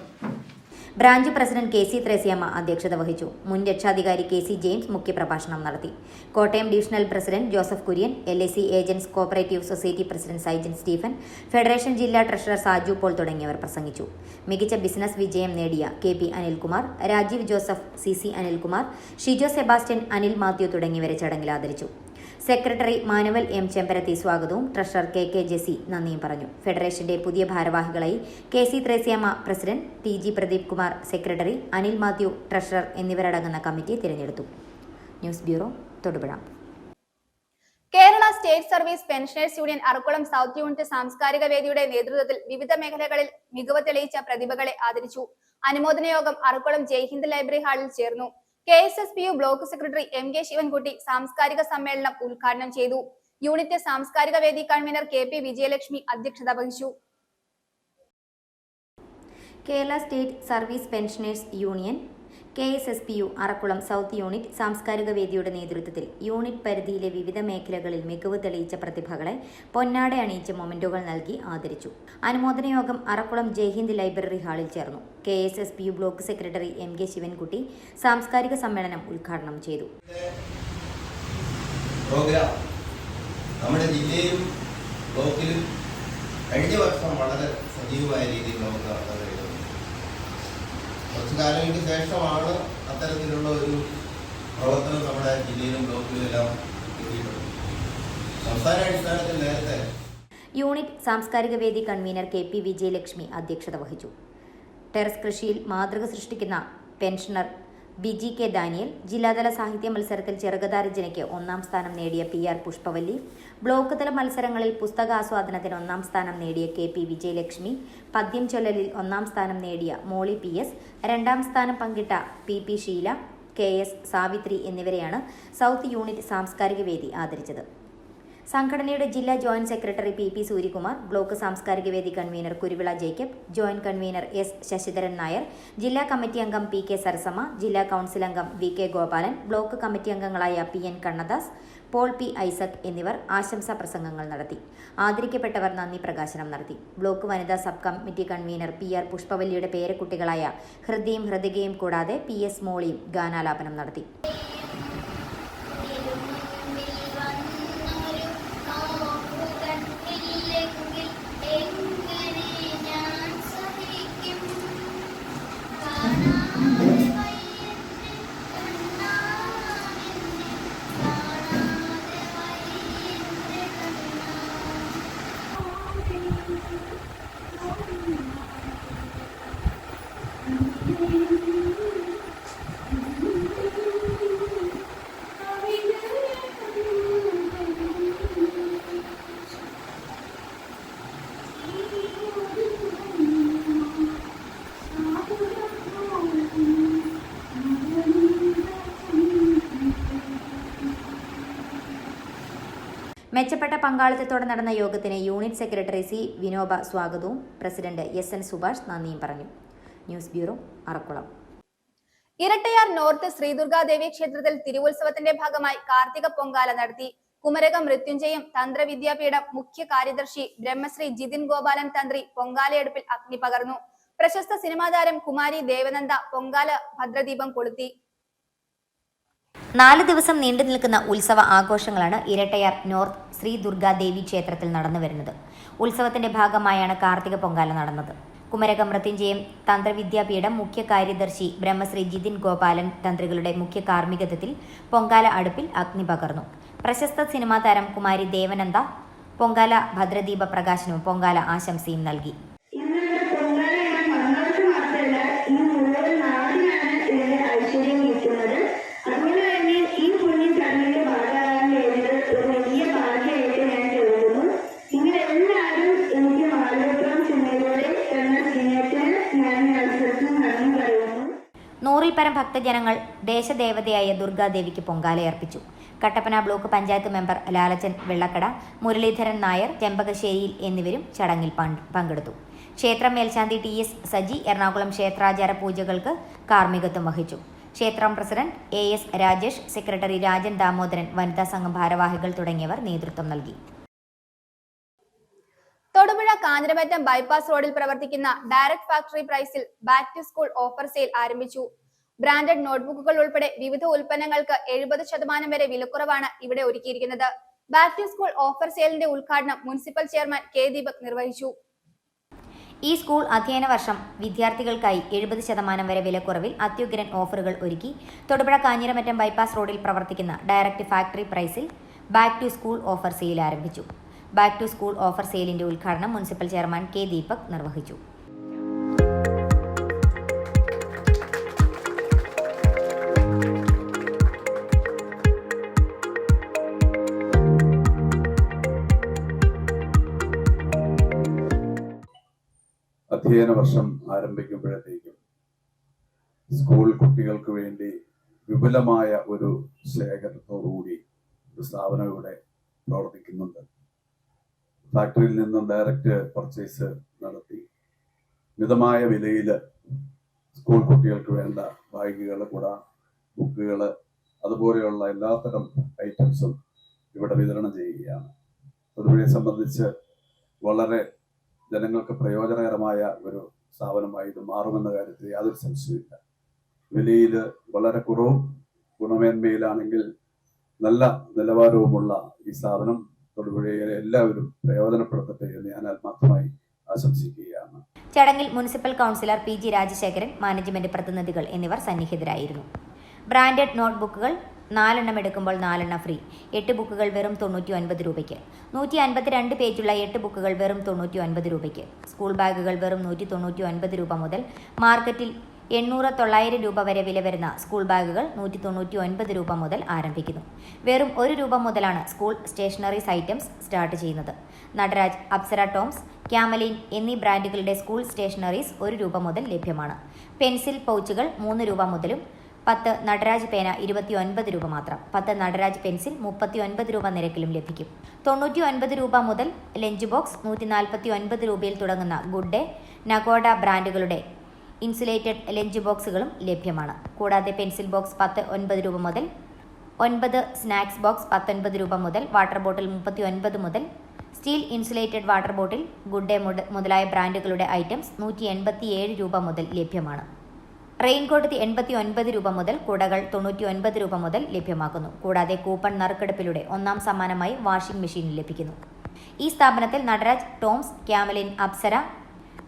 Speaker 2: ബ്രാഞ്ച് പ്രസിഡന്റ് KC ത്രേസ്യാമ്മ അധ്യക്ഷത വഹിച്ചു. മുൻ രക്ഷാധികാരി KC ജെയിംസ് മുഖ്യപ്രഭാഷണം നടത്തി. Kottayam divisional president Joseph Kurian, LIC agents cooperative society president Saijan Stephen, federation ജില്ലാ ട്രഷറർ സാജു പോൾ തുടങ്ങിയവർ പ്രസംഗിച്ചു. മികച്ച ബിസിനസ് വിജയം നേടിയ KP Anilkumar, Rajeev Joseph, CC Anilkumar, Shijo Sebastian, Anil Mathew തുടങ്ങിയവരെ ചടങ്ങിൽ ആദരിച്ചു. സെക്രട്ടറി മാനുവൽ M ചെമ്പരത്തി സ്വാഗതവും ട്രഷറർ KK ജെസി നന്ദിയും പറഞ്ഞു. ഫെഡറേഷന്റെ പുതിയ ഭാരവാഹികളായി KC Thresiamma president, TG Pradeep Kumar secretary, Anil Mathew treasurer എന്നിവരടങ്ങുന്ന കമ്മിറ്റിയെ തിരഞ്ഞെടുത്തു. News bureau, Thodupuzha.
Speaker 1: Kerala state service pensioners union Arakkulam south unit സാംസ്കാരിക വേദിയുടെ നേതൃത്വത്തിൽ വിവിധ മേഖലകളിൽ മികവ് തെളിയിച്ച പ്രതിഭകളെ ആദരിച്ചു. അനുമോദന യോഗം അറക്കുളം ജയ്ഹിന്ദ് ലൈബ്രറി ഹാളിൽ ചേർന്നു. KSSPU block secretary MK Sivankutty സാംസ്കാരിക സമ്മേളനം ഉദ്ഘാടനം ചെയ്തു. യൂണിറ്റ് സാംസ്കാരിക വേദി കൺവീനർ KP വിജയലക്ഷ്മി അധ്യക്ഷത വഹിച്ചു.
Speaker 2: Kerala state service pensioners union KSSPU Arakkulam south unit സാംസ്കാരിക വേദിയുടെ നേതൃത്വത്തിൽ യൂണിറ്റ് പരിധിയിലെ വിവിധ മേഖലകളിൽ മികവ് തെളിയിച്ച പ്രതിഭകളെ പൊന്നാട അണിയിച്ച് മൊമെന്റുകൾ നൽകി ആദരിച്ചു. അനുമോദന യോഗം അറക്കുളം ജയ്ഹിന്ദ് ലൈബ്രറി ഹാളിൽ ചേർന്നു. KSSPU block secretary MK Sivankutty സാംസ്കാരിക സമ്മേളനം ഉദ്ഘാടനം ചെയ്തു.
Speaker 8: പ്രോഗ്രാം നമ്മുടെ ജില്ലയിലും ബ്ലോക്കിലും കഴിഞ്ഞ വർഷം വളരെ സജീവമായ രീതിയിൽ നമുക്ക് നടത്താൻ കഴിയുന്നത്. കുറച്ചു കാലങ്ങൾക്ക് ശേഷമാണ് അത്തരത്തിലുള്ള ഒരു പ്രവർത്തനം നമ്മുടെ ജില്ലയിലും ബ്ലോക്കിലും എല്ലാം എത്തിയിട്ടുള്ളത്. സംസ്ഥാന അടിസ്ഥാനത്തിൽ നേരത്തെ
Speaker 2: യൂണിറ്റ് സാംസ്കാരിക വേദി കൺവീനർ KP വിജയലക്ഷ്മി അധ്യക്ഷത വഹിച്ചു. ടെറസ് കൃഷിയിൽ മാതൃക സൃഷ്ടിക്കുന്ന പെൻഷനർ ബിജി കെ ദാനിയൽ, ജില്ലാതല സാഹിത്യ മത്സരത്തിൽ ചെറുകഥാരചനയ്ക്ക് 1ാം സ്ഥാനം നേടിയ PR പുഷ്പവല്ലി, ബ്ലോക്ക് തല മത്സരങ്ങളിൽ പുസ്തകാസ്വാദനത്തിന് 1ാം സ്ഥാനം നേടിയ KP വിജയലക്ഷ്മി, പദ്യം ചൊല്ലലിൽ 1ാം സ്ഥാനം നേടിയ മോളി PS, 2ാം സ്ഥാനം പങ്കിട്ട PP ഷീല, KS സാവിത്രി എന്നിവരെയാണ് സൗത്ത് യൂണിറ്റ് സാംസ്കാരിക വേദി ആദരിച്ചത്. സംഘടനയുടെ ജില്ലാ joint secretary PP Suryakumar, block സാംസ്കാരിക വേദി convener Kuruvila Jacob, joint convener S Sasidharan Nair, ജില്ലാ കമ്മിറ്റി അംഗം PK സരസമ്മ, ജില്ലാ കൗൺസിൽ അംഗം VK ഗോപാലൻ, ബ്ലോക്ക് കമ്മിറ്റി അംഗങ്ങളായ PN Kannadas, Paul P Isaac എന്നിവർ ആശംസാ പ്രസംഗങ്ങൾ നടത്തി. ആദരിക്കപ്പെട്ടവർ നന്ദി പ്രകാശനം നടത്തി. ബ്ലോക്ക് വനിതാ സബ് കമ്മിറ്റി കൺവീനർ PR പുഷ്പവല്ലിയുടെ പേരക്കുട്ടികളായ ഹൃദയും ഹൃദയയും കൂടാതെ PS മോളിയും ഗാനാലാപനം നടത്തി. മെച്ചപ്പെട്ട പങ്കാളിത്തത്തോടെ നടന്ന യോഗത്തിന് യൂണിറ്റ് സെക്രട്ടറി C വിനോബ സ്വാഗതവും പ്രസിഡന്റ് SN സുഭാഷ് നന്ദിയും പറഞ്ഞു. News bureau, Arakkulam.
Speaker 1: Erattayar north Sreedurgadevi ക്ഷേത്രത്തിൽ തിരുവുത്സവത്തിന്റെ ഭാഗമായി കാർത്തിക പൊങ്കാല നടത്തി. കുമരകം മൃത്യുഞ്ജയം തന്ത്രവിദ്യാപീഠം മുഖ്യ കാര്യദർശി ബ്രഹ്മശ്രീ ജിതിൻ ഗോപാലൻ തന്ത്രി പൊങ്കാലയെടുപ്പിൽ അഗ്നി പകർന്നു. പ്രശസ്ത സിനിമാ താരം കുമാരി ദേവനന്ദ പൊങ്കാല ഭദ്രദീപം കൊളുത്തി.
Speaker 2: 4 ദിവസം നീണ്ടു നിൽക്കുന്ന ഉത്സവ ആഘോഷങ്ങളാണ് ഇരട്ടയാർ നോർത്ത് ശ്രീ ദുർഗാദേവി ക്ഷേത്രത്തിൽ നടന്നു വരുന്നത്. ഉത്സവത്തിന്റെ ഭാഗമായാണ് കാർത്തിക പൊങ്കാല നടന്നത്. കുമരകം മൃത്യുഞ്ജയം തന്ത്രവിദ്യാപീഠം മുഖ്യ കാര്യദർശി ബ്രഹ്മശ്രീ ജിതിൻ ഗോപാലൻ തന്ത്രികളുടെ മുഖ്യ കാർമ്മികത്വത്തിൽ പൊങ്കാല അടുപ്പിൽ അഗ്നി പകർന്നു. പ്രശസ്ത സിനിമാ താരം കുമാരി ദേവനന്ദ പൊങ്കാല ഭദ്രദീപ പ്രകാശനവും പൊങ്കാല ആശംസയും നൽകി.
Speaker 9: അതുപോലെ തന്നെ ഈ പുണ്യം ചടങ്ങിന്റെ ഭാഗമായി
Speaker 2: പരം ഭക്തജനങ്ങൾ ദേശദേവതയായ ദുർഗാദേവിക്ക് പൊങ്കാലയർപ്പിച്ചു. കട്ടപ്പന ബ്ലോക്ക് പഞ്ചായത്ത് മെമ്പർ ലാലച്ചൻ വെള്ളക്കട, മുരളീധരൻ നായർ, ചെമ്പകശ്ശേരിയിൽ എന്നിവരും ചടങ്ങിൽ പങ്കെടുത്തു. ക്ഷേത്രം മേൽശാന്തി TS സജി എറണാകുളം ക്ഷേത്രാചാര പൂജകൾക്ക് കാർമ്മികത്വം വഹിച്ചു. ക്ഷേത്രം president AS Rajesh, secretary Rajan Damodaran, വനിതാ സംഘം ഭാരവാഹികൾ തുടങ്ങിയവർ നേതൃത്വം നൽകി.
Speaker 1: തൊടുപുഴ കാഞ്ഞിരമറ്റം ബൈപ്പാസ് റോഡിൽ പ്രവർത്തിക്കുന്ന ഡയറക്ട് ഫാക്ടറി പ്രൈസിൽ back to school offer sale ആരംഭിച്ചു. ബ്രാൻഡഡ് നോട്ട്ബുക്കുകൾ ഉൾപ്പെടെ വിവിധ ഉൽപ്പന്നങ്ങൾക്ക് 70% വരെ വിലക്കുറവാണ് ഇവിടെ ഒരുക്കിയിരിക്കുന്നത്. ബാക്ക് ടു സ്കൂൾ ഓഫർ സെയിലിന്റെ ഉദ്ഘാടനം മുനിസിപ്പൽ ചെയർമാൻ K. ദീപക് നിർവഹിച്ചു.
Speaker 2: ഈ സ്കൂൾ അധ്യയന വർഷം വിദ്യാർത്ഥികൾക്കായി 70% വരെ വിലക്കുറവിൽ അത്യുഗ്രൻ ഓഫറുകൾ ഒരുക്കി. തൊടുപുഴ കാഞ്ഞിരമറ്റം ബൈപ്പാസ് റോഡിൽ പ്രവർത്തിക്കുന്ന ഡയറക്ട് ഫാക്ടറി പ്രൈസിൽ back to school offer sale ആരംഭിച്ചു. ബാക്ക് ടു സ്കൂൾ ഓഫർ സെയിലിന്റെ ഉദ്ഘാടനം മുനിസിപ്പൽ ചെയർമാൻ K. ദീപക് നിർവഹിച്ചു.
Speaker 9: അധ്യയന വർഷം ആരംഭിക്കുമ്പോഴത്തേക്കും സ്കൂൾ കുട്ടികൾക്ക് വേണ്ടി വിപുലമായ ഒരു ശേഖരത്തോടുകൂടി ഒരു സ്ഥാപനം ഇവിടെ പ്രവർത്തിക്കുന്നുണ്ട്. ഫാക്ടറിയിൽ നിന്നും ഡയറക്റ്റ് പർച്ചേസ് നടത്തി മിതമായ വിലയിൽ സ്കൂൾ കുട്ടികൾക്ക് വേണ്ട ബാഗുകൾ, കുട, ബുക്കുകൾ, അതുപോലെയുള്ള എല്ലാത്തരം ഐറ്റംസും ഇവിടെ വിതരണം ചെയ്യുകയാണ്. തൊടുപുഴയെ സംബന്ധിച്ച് വളരെ ജനങ്ങൾക്ക് പ്രയോജനകരമായ ഒരു സ്ഥാപനമായി ഇത് മാറുമെന്ന കാര്യത്തിൽ യാതൊരു സംശയമില്ല. വിലയിൽ വളരെ കുറവും ഗുണമേന്മയിലാണെങ്കിൽ നല്ല നിലവാരവുമുള്ള ഈ സ്ഥാപനം തൊടുപുഴയിലെ എല്ലാവരും പ്രയോജനപ്പെടുത്തട്ടെ എന്ന് ഞാൻ ആത്മാർത്ഥമായി ആശംസിക്കുകയാണ്.
Speaker 2: ചടങ്ങിൽ municipal councillor PG Rajasekharan, management പ്രതിനിധികൾ എന്നിവർ സന്നിഹിതരായിരുന്നു. ബ്രാൻഡഡ് നോട്ട്ബുക്കുകൾ 4 എണ്ണം എടുക്കുമ്പോൾ 4 എണ്ണം ഫ്രീ. 8 ബുക്കുകൾ വെറും 99 രൂപയ്ക്ക്. 152 പേജുള്ള 8 ബുക്കുകൾ വെറും 99 രൂപയ്ക്ക്. സ്കൂൾ ബാഗുകൾ വെറും 199 രൂപ മുതൽ. മാർക്കറ്റിൽ 800-900 രൂപ വരെ വില വരുന്ന സ്കൂൾ ബാഗുകൾ 199 രൂപ മുതൽ ആരംഭിക്കുന്നു. വെറും 1 രൂപ മുതലാണ് സ്കൂൾ സ്റ്റേഷനറീസ് ഐറ്റംസ് സ്റ്റാർട്ട് ചെയ്യുന്നത്. നടരാജ്, അപ്സര ടോംസ്, ക്യാമലിൻ എന്നീ ബ്രാൻഡുകളുടെ സ്കൂൾ സ്റ്റേഷനറീസ് 1 രൂപ മുതൽ ലഭ്യമാണ്. പെൻസിൽ പൗച്ചുകൾ 3 രൂപ മുതലും 10 നടരാജ് പേന 29 രൂപ മാത്രം. 10 നടരാജ് പെൻസിൽ 39 രൂപ നിരക്കിലും ലഭിക്കും. 99 രൂപ മുതൽ ലഞ്ച് ബോക്സ്. 149 രൂപയിൽ തുടങ്ങുന്ന ഗുഡ് ഡേ, നഗോഡ ബ്രാൻഡുകളുടെ ഇൻസുലേറ്റഡ് ലഞ്ച് ബോക്സുകളും ലഭ്യമാണ്. കൂടാതെ പെൻസിൽ ബോക്സ് 9 രൂപ മുതൽ, 9 സ്നാക്സ് ബോക്സ് 19 രൂപ മുതൽ, വാട്ടർ ബോട്ടിൽ 39 മുതൽ, steel insulated water bottle, good day മുതലായ ബ്രാൻഡുകളുടെ ഐറ്റംസ് 187 രൂപ മുതൽ ലഭ്യമാണ്. റെയിൻകോട്ട് 89 രൂപ മുതൽ, കുടകൾ 99 രൂപ മുതൽ ലഭ്യമാക്കുന്നു. കൂടാതെ കൂപ്പൺ നറുക്കെടുപ്പിലൂടെ 1ാം സമ്മാനമായി വാഷിംഗ് മെഷീൻ ലഭിക്കുന്നു. ഈ സ്ഥാപനത്തിൽ നടരാജ്, ടോംസ്, ക്യാമലിൻ, അപ്സര,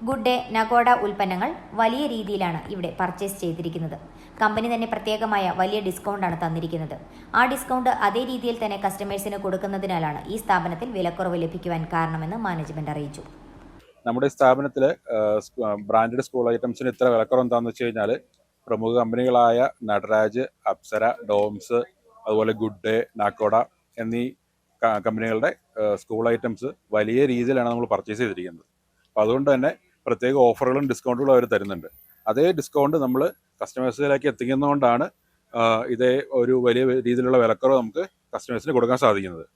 Speaker 2: ഗുഡ് ഡേ, നഗോഡ ഉൽപ്പന്നങ്ങൾ വലിയ രീതിയിലാണ് ഇവിടെ പർച്ചേസ് ചെയ്തിരിക്കുന്നത്. കമ്പനി തന്നെ പ്രത്യേകമായ വലിയ ഡിസ്കൗണ്ടാണ് തന്നിരിക്കുന്നത്. ആ ഡിസ്കൗണ്ട് അതേ രീതിയിൽ തന്നെ കസ്റ്റമേഴ്സിന് കൊടുക്കുന്നതിനാലാണ് ഈ സ്ഥാപനത്തിൽ വിലക്കുറവ് ലഭിക്കുവാൻ കാരണമെന്ന് മാനേജ്മെന്റ് അറിയിച്ചു.
Speaker 10: നമ്മുടെ സ്ഥാപനത്തിൽ ബ്രാൻഡഡ് സ്കൂൾ ഐറ്റംസിന് ഇത്ര വിലക്കുറവ് എന്താണെന്ന് വെച്ച് കഴിഞ്ഞാൽ പ്രമുഖ കമ്പനികളായ നടരാജ്, അപ്സര, ഡോംസ്, അതുപോലെ ഗുഡ് ഡേ, നാക്കോഡ എന്നീ കമ്പനികളുടെ സ്കൂൾ ഐറ്റംസ് വലിയ രീതിയിലാണ് നമ്മൾ പർച്ചേസ് ചെയ്തിരിക്കുന്നത്. അപ്പോൾ അതുകൊണ്ട് തന്നെ പ്രത്യേക ഓഫറുകളും ഡിസ്കൗണ്ടുകളും അവർ തരുന്നുണ്ട്. അതേ ഡിസ്കൗണ്ട് നമ്മൾ കസ്റ്റമേഴ്സിലേക്ക് എത്തിക്കുന്നതുകൊണ്ടാണ് ഇതേ ഒരു വലിയ രീതിയിലുള്ള വിലക്കുറവ് നമുക്ക് കസ്റ്റമേഴ്സിന് കൊടുക്കാൻ സാധിക്കുന്നത്.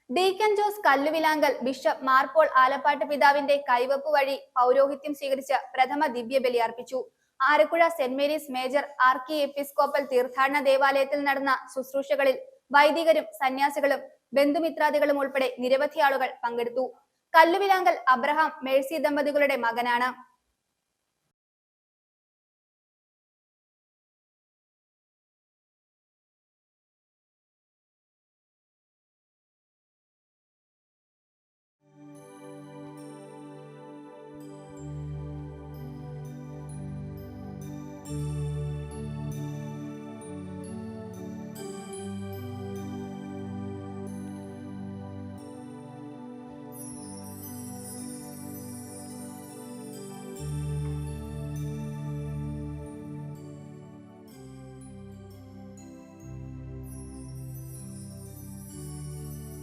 Speaker 1: ഡീക്കൻ ജോസ് കല്ലുവിലാങ്കൽ ബിഷപ്പ് മാർപോൾ ആലപ്പാട്ട് പിതാവിന്റെ കൈവപ്പ് വഴി പൗരോഹിത്യം സ്വീകരിച്ച് പ്രഥമ ദിവ്യബലി അർപ്പിച്ചു. Arakuzha saint Mary's major archiepiscopal തീർത്ഥാടന ദേവാലയത്തിൽ നടന്ന ശുശ്രൂഷകളിൽ വൈദികരും സന്യാസികളും ബന്ധുമിത്രാദികളും ഉൾപ്പെടെ നിരവധി ആളുകൾ പങ്കെടുത്തു. കല്ലുവിലാങ്കൽ അബ്രഹാം മേഴ്സി ദമ്പതികളുടെ മകനാണ്.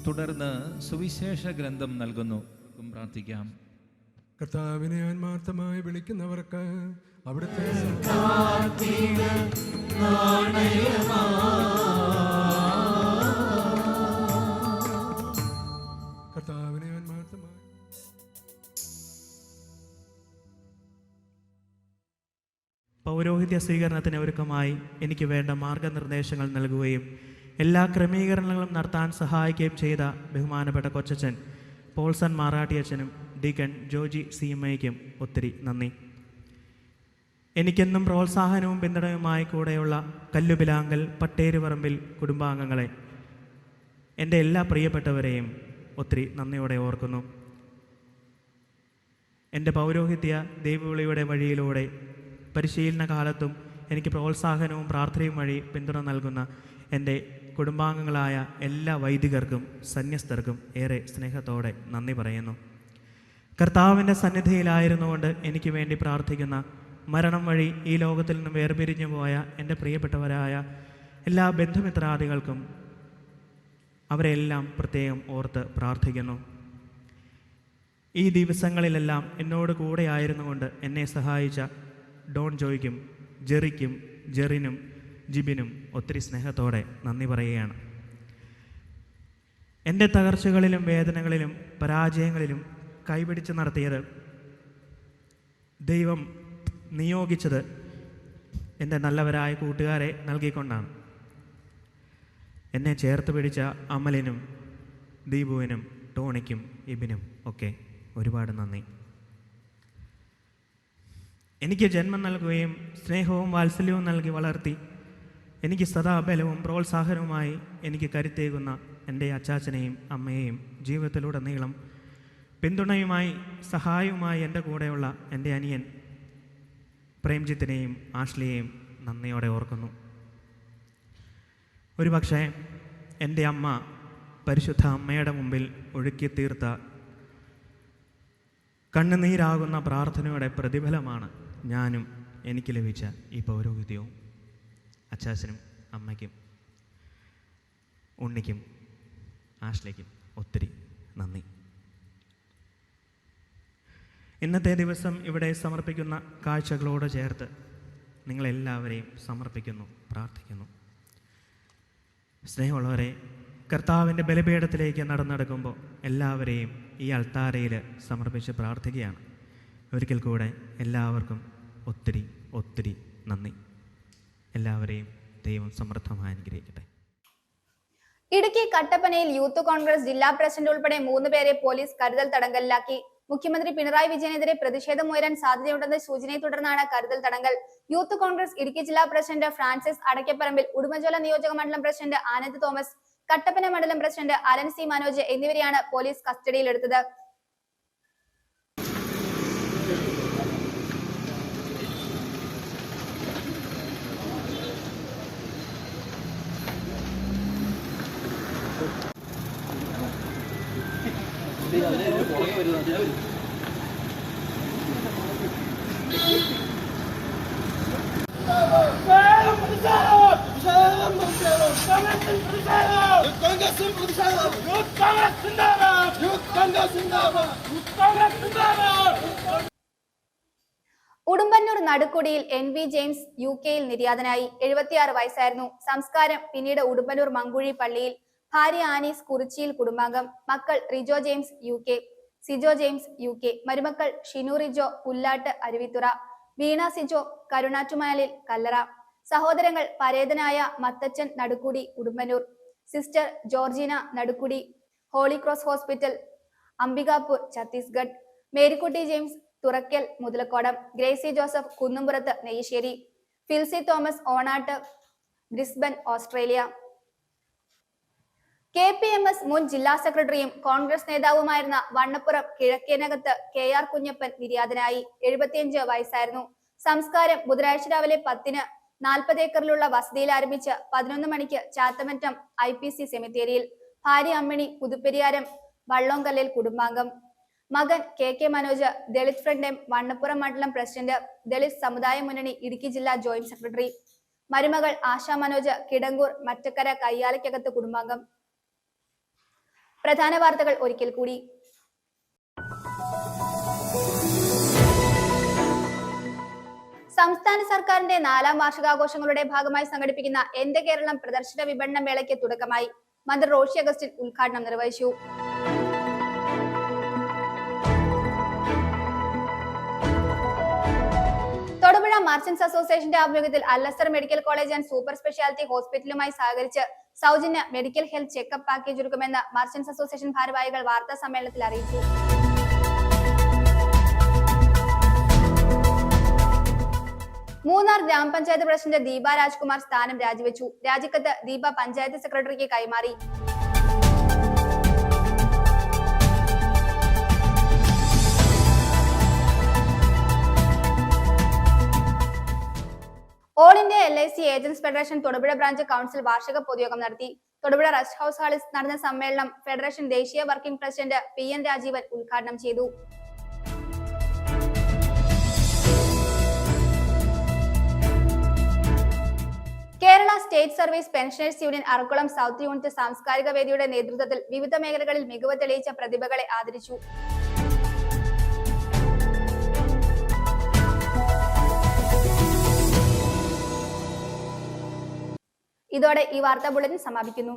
Speaker 11: തുടർന്ന് സുവിശേഷ ഗ്രന്ഥം നൽകുന്നു. പ്രാർത്ഥിക്കാം.
Speaker 12: കർത്താവിനെ ആത്മാർത്ഥമായി വിളിക്കുന്നവർക്ക് അവിടുത്തെ കർത്താവിനെ ആത്മാർത്ഥമായി
Speaker 13: പൗരോഹിത്യ സ്വീകരണത്തിന് ഒരുക്കമായി എനിക്ക് വേണ്ട മാർഗനിർദ്ദേശങ്ങൾ നൽകുകയും എല്ലാ ക്രമീകരണങ്ങളും നടത്താൻ സഹായിക്കുകയും ചെയ്ത ബഹുമാനപ്പെട്ട കൊച്ചച്ഛൻ പോൾസൺ മാറാട്ടിയച്ഛനും ഡീക്കൻ ജോജി സീമയ്ക്കും ഒത്തിരി നന്ദി. എനിക്കെന്നും പ്രോത്സാഹനവും പിന്തുണയുമായി കൂടെയുള്ള കല്ലുപിലാങ്കൽ പട്ടേരുപറമ്പിൽ കുടുംബാംഗങ്ങളെ, എൻ്റെ എല്ലാ പ്രിയപ്പെട്ടവരെയും ഒത്തിരി നന്ദിയോടെ ഓർക്കുന്നു. എൻ്റെ പൗരോഹിത്യ ദൈവവിളിയുടെ വഴിയിലൂടെ പരിശീലന കാലത്തും എനിക്ക് പ്രോത്സാഹനവും പ്രാർത്ഥനയും വഴി പിന്തുണ നൽകുന്ന എൻ്റെ കുടുംബാംഗങ്ങളായ എല്ലാ വൈദികർക്കും സന്യസ്തർക്കും ഏറെ സ്നേഹത്തോടെ നന്ദി പറയുന്നു. കർത്താവിൻ്റെ സന്നിധിയിലായിരുന്നുകൊണ്ട് എനിക്ക് വേണ്ടി പ്രാർത്ഥിക്കുന്ന, മരണം വഴി ഈ ലോകത്തിൽ നിന്നും വേർപിരിഞ്ഞു പോയ എൻ്റെ പ്രിയപ്പെട്ടവരായ എല്ലാ ബന്ധുമിത്രാദികൾക്കും അവരെല്ലാം പ്രത്യേകം ഓർത്ത് പ്രാർത്ഥിക്കുന്നു. ഈ ദിവസങ്ങളിലെല്ലാം എന്നോട് കൂടെ ആയിരുന്നുകൊണ്ട് എന്നെ സഹായിച്ച ഡോൺ ജോയ്ക്കും ജെറിക്കും ജെറിനും ജിബിനും ഒത്തിരി സ്നേഹത്തോടെ നന്ദി പറയുകയാണ്. എൻ്റെ തകർച്ചകളിലും വേദനകളിലും പരാജയങ്ങളിലും കൈപിടിച്ച് നടത്തിയത്, ദൈവം നിയോഗിച്ചത് എൻ്റെ നല്ലവരായ കൂട്ടുകാരെ നൽകിക്കൊണ്ടാണ്. എന്നെ ചേർത്ത് പിടിച്ച അമലിനും ദീപുവിനും ടോണിക്കും ഇബിനും ഒക്കെ ഒരുപാട് നന്ദി. എനിക്ക് ജന്മം നൽകുകയും സ്നേഹവും വാത്സല്യവും നൽകി വളർത്തി എനിക്ക് സദാ ബലവും പ്രോത്സാഹനവുമായി എനിക്ക് കരുത്തേകുന്ന എൻ്റെ അച്ചാച്ചനെയും അമ്മയെയും ജീവിതത്തിലുടനീളം പിന്തുണയുമായി സഹായവുമായി എൻ്റെ കൂടെയുള്ള എൻ്റെ അനിയൻ പ്രേംജിത്തിനെയും ആഷ്ലിയെയും നന്ദിയോടെ ഓർക്കുന്നു. ഒരുപക്ഷെ എൻ്റെ അമ്മ പരിശുദ്ധ അമ്മയുടെ മുമ്പിൽ ഒഴുക്കി തീർത്ത കണ്ണുനീരാകുന്ന പ്രാർത്ഥനയുടെ പ്രതിഫലമാണ് ഞാനും എനിക്ക് ലഭിച്ച ഈ പൗരോഹിത്യവും. അച്ചാച്ചനും അമ്മയ്ക്കും ഉണ്ണിക്കും ആഷ്ലിക്കും ഒത്തിരി നന്ദി. ഇന്നത്തെ ദിവസം ഇവിടെ സമർപ്പിക്കുന്ന കാഴ്ചകളോട് ചേർത്ത് നിങ്ങളെല്ലാവരെയും സമർപ്പിക്കുന്നു, പ്രാർത്ഥിക്കുന്നു. സ്നേഹമുള്ളവരെ, കർത്താവിൻ്റെ ബലിപീഠത്തിലേക്ക് നടന്നെടുക്കുമ്പോൾ എല്ലാവരെയും ഈ അൾത്താരയിൽ സമർപ്പിച്ച് പ്രാർത്ഥിക്കുകയാണ്. ഒരിക്കൽ കൂടെ എല്ലാവർക്കും ഒത്തിരി ഒത്തിരി നന്ദി. എല്ലാവരെയും ദൈവം സമൃദ്ധമായി അനുഗ്രഹിക്കട്ടെ.
Speaker 1: ഇടുക്കി കട്ടപ്പനയിൽ യൂത്ത് കോൺഗ്രസ് ജില്ലാ പ്രസിഡന്റ് ഉൾപ്പെടെ 3 പേരെ പോലീസ് കരുതൽ തടങ്കലിലാക്കി. മുഖ്യമന്ത്രി പിണറായി വിജയനെതിരെ പ്രതിഷേധമുയരാൻ സാധ്യതയുണ്ടെന്ന സൂചനയെ തുടർന്നാണ് കരുതൽ തടങ്കൽ. യൂത്ത് കോൺഗ്രസ് ഇടുക്കി ജില്ലാ പ്രസിഡന്റ് ഫ്രാൻസിസ് അടയ്ക്കപ്പറമ്പിൽ, ഉടുമ്പൻചോല നിയോജക മണ്ഡലം പ്രസിഡന്റ് ആനന്ദ് തോമസ്, കട്ടപ്പന മണ്ഡലം പ്രസിഡന്റ് അലൻ സി മനോജ് എന്നിവരെയാണ് പോലീസ് കസ്റ്റഡിയിലെടുത്തത്. ഉടുമ്പന്നൂർ നടുക്കുടിയിൽ NV ജെയിംസ് UK-യിൽ നിര്യാതനായി. 76 വയസ്സായിരുന്നു. സംസ്കാരം പിന്നീട് ഉടുമ്പന്നൂർ മങ്കുഴി പള്ളിയിൽ. ഭാര്യ ആനീസ് കുറിച്ചിയിൽ കുടുംബാംഗം. മക്കൾ Rijo James UK, Sijo James UK, മരുമക്കൾ ഷിനു റിജോ പുല്ലാട്ട് അരുവിത്തുറ, വീണ സിജോ കരുണാറ്റുമാലിൽ കല്ലറ. സഹോദരങ്ങൾ പരേതനായ Mathachan Nadukkudi Udumbannoor, sister Georgina Nadukkudi holy cross hospital Ambikapur Chhattisgarh, Marykutty James Thurakkal Muthalakodam, Gracy Joseph Kunnumpurath Neyssery, Filsy Thomas Onatt Brisbane Australia. KPMS മുൻ ജില്ലാ സെക്രട്ടറിയും കോൺഗ്രസ് നേതാവുമായിരുന്ന വണ്ണപ്പുറം കിഴക്കേനകത്ത് KR കുഞ്ഞപ്പൻ നിര്യാതനായി. 75 വയസ്സായിരുന്നു. സംസ്കാരം ബുധനാഴ്ച രാവിലെ 10-ന് 40 ഏക്കറിലുള്ള വസതിയിൽ ആരംഭിച്ച് 11 മണിക്ക് ചാത്തമറ്റം IPC സെമിത്തേരിയിൽ. ഭാര്യ അമ്മിണി പുതുപ്പെരിയാരം വള്ളോങ്കല്ലിൽ കുടുംബാംഗം. മകൻ KK Manoj Dalit front M Vannappuram മണ്ഡലം പ്രസിഡന്റ്, ദളിത് സമുദായ മുന്നണി ഇടുക്കി ജില്ലാ ജോയിന്റ് സെക്രട്ടറി. മരുമകൾ ആശാ മനോജ് കിടങ്ങൂർ മറ്റക്കര കയ്യാലയ്ക്കകത്ത് കുടുംബാംഗം. പ്രധാന വാർത്തകൾ ഒരിക്കൽ കൂടി. സംസ്ഥാന സർക്കാരിന്റെ 4ാം വാർഷികാഘോഷങ്ങളുടെ ഭാഗമായി സംഘടിപ്പിക്കുന്ന എന്റെ കേരളം പ്രദർശന വിപണന മേളയ്ക്ക് തുടക്കമായി. മന്ത്രി റോഷി അഗസ്റ്റിൻ ഉദ്ഘാടനം നിർവഹിച്ചു. തൊടുപുഴ മർച്ചന്റ്സ് അസോസിയേഷന്റെ ആഭിമുഖ്യത്തിൽ Al-Azhar medical college and super speciality ഹോസ്പിറ്റലുമായി സഹകരിച്ച് സൗജന്യ മെഡിക്കൽ ഹെൽത്ത് ചെക്കപ്പ് പാക്കേജ് ഒരുക്കുമെന്ന് മർച്ചന്റ്സ് അസോസിയേഷൻ ഭാരവാഹികൾ വാർത്താ സമ്മേളനത്തിൽ അറിയിച്ചു. മൂന്നാർ ഗ്രാമപഞ്ചായത്ത് പ്രസിഡന്റ് ദീപ രാജ്കുമാർ സ്ഥാനം രാജിവെച്ചു. രാജിക്കത്ത് ദീപ പഞ്ചായത്ത് സെക്രട്ടറിക്ക് കൈമാറി. All India LIC agents federation Thodupuzha branch council വാർഷിക പൊതുയോഗം നടത്തി. തൊടുപുഴ റെസ്റ്റ് ഹൌസ് ഹാളിൽ നടന്ന സമ്മേളനം ഫെഡറേഷൻ ദേശീയ വർക്കിംഗ് പ്രസിഡന്റ് PN രാജീവൻ ഉദ്ഘാടനം ചെയ്തു. Kerala state service pensioners union Arakkulam south unit സാംസ്കാരിക വേദിയുടെ നേതൃത്വത്തിൽ വിവിധ മേഖലകളിൽ മികവ് തെളിയിച്ച പ്രതിഭകളെ ആദരിച്ചു. ഇതോടെ ഈ വാർത്താ ബുള്ളറ്റിൻ സമാപിക്കുന്നു.